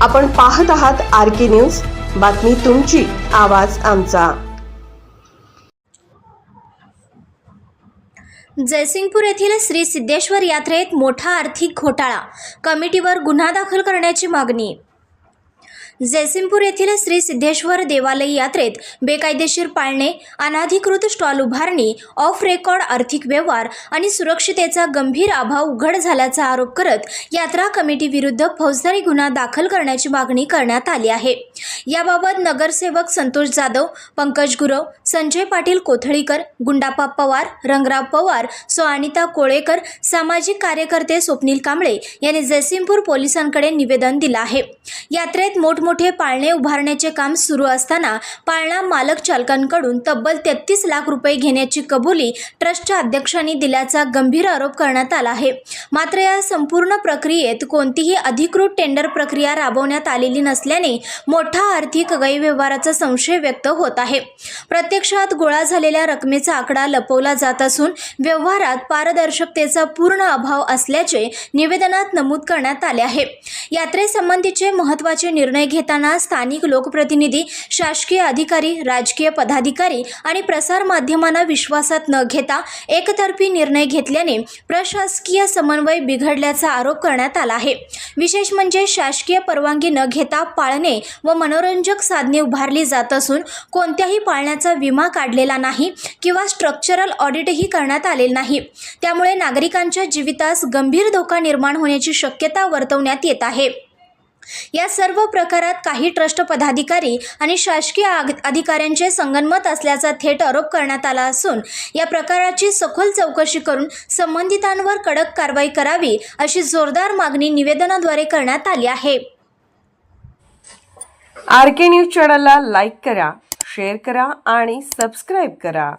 आपण पाहत आहात RK न्यूज, बातमी तुमची, आवाज आमचा। जयसिंगपूर येथील श्री सिद्धेश्वर यात्रेत मोठा आर्थिक घोटाळा, कमिटीवर गुन्हा दाखल करण्याची मागणी। जयसिंगपूर येथील श्री सिद्धेश्वर देवालय यात्रेत बेकायदेशीर पाळणे, अनाधिकृत स्टॉल उभारणी, ऑफ रेकॉर्ड आर्थिक व्यवहार आणि सुरक्षितेचा गंभीर अभाव उघड झाल्याचा आरोप करत यात्रा कमिटी विरुद्ध फौजदारी गुन्हा दाखल करण्याची मागणी करण्यात आली आहे। याबाबत नगरसेवक संतोष जाधव, पंकज गुरव, संजय पाटील कोथळीकर, गुंडाप्पा पवार, रंगराव पवार, अनिता कोळेकर, सामाजिक कार्यकर्ते स्वप्नील कांबळे यांनी जयसिंगपूर पोलिसांकडे निवेदन दिलं आहे। यात्रेत मोठे पाळणे उभारण्याचे काम सुरू असताना पाळणा मालक चालकांकडून तब्बल 33 लाख रुपये घेण्याची कबुली ट्रस्टच्या अध्यक्षांनी दिल्याचा गंभीर आरोप करण्यात आला आहे। मात्र या संपूर्ण प्रक्रियेत कोणतीही अधिकृत टेंडर प्रक्रिया राबवण्यात आलेली नसल्याने मोठा आर्थिक गैरव्यवहाराचा संशय व्यक्त होत आहे। प्रत्यक्षात गोळा झालेल्या रकमेचा आकडा लपवला जात असून व्यवहारात पारदर्शकतेचा पूर्ण अभाव असल्याचे निवेदनात नमूद करण्यात आले आहे। यात्रेसंबंधीचे महत्त्वाचे निर्णय घेताना स्थानिक लोकप्रतिनिधी, शासकीय अधिकारी, राजकीय पदाधिकारी आणि प्रसार माध्यमांना विश्वासात न घेता एकतर्फी निर्णय घेतल्याने प्रशासकीय समन्वय बिघडल्याचा आरोप करण्यात आला आहे। विशेष म्हणजे शासकीय परवानगी न घेता पाळणे व मनोरंजक साधने उभारली जात असून कोणत्याही पाळण्याचा विमा काढलेला नाही किंवा स्ट्रक्चरल ऑडिटही करण्यात आलेले नाही। त्यामुळे नागरिकांच्या जीवितास गंभीर धोका निर्माण होण्याची शक्यता वर्तवण्यात येत आहे। या सर्व प्रकारात काही ट्रस्ट पदाधिकारी आणि शासकीय अधिकाऱ्यांचे संगनमत असल्याचा थेट आरोप करण्यात आला असून या प्रकाराची सखोल चौकशी करून संबंधितांवर कडक कारवाई करावी अशी जोरदार मागणी निवेदनाद्वारे करण्यात आली आहे। RK न्यूज चॅनलला लाईक करा, शेअर करा आणि सबस्क्राइब करा।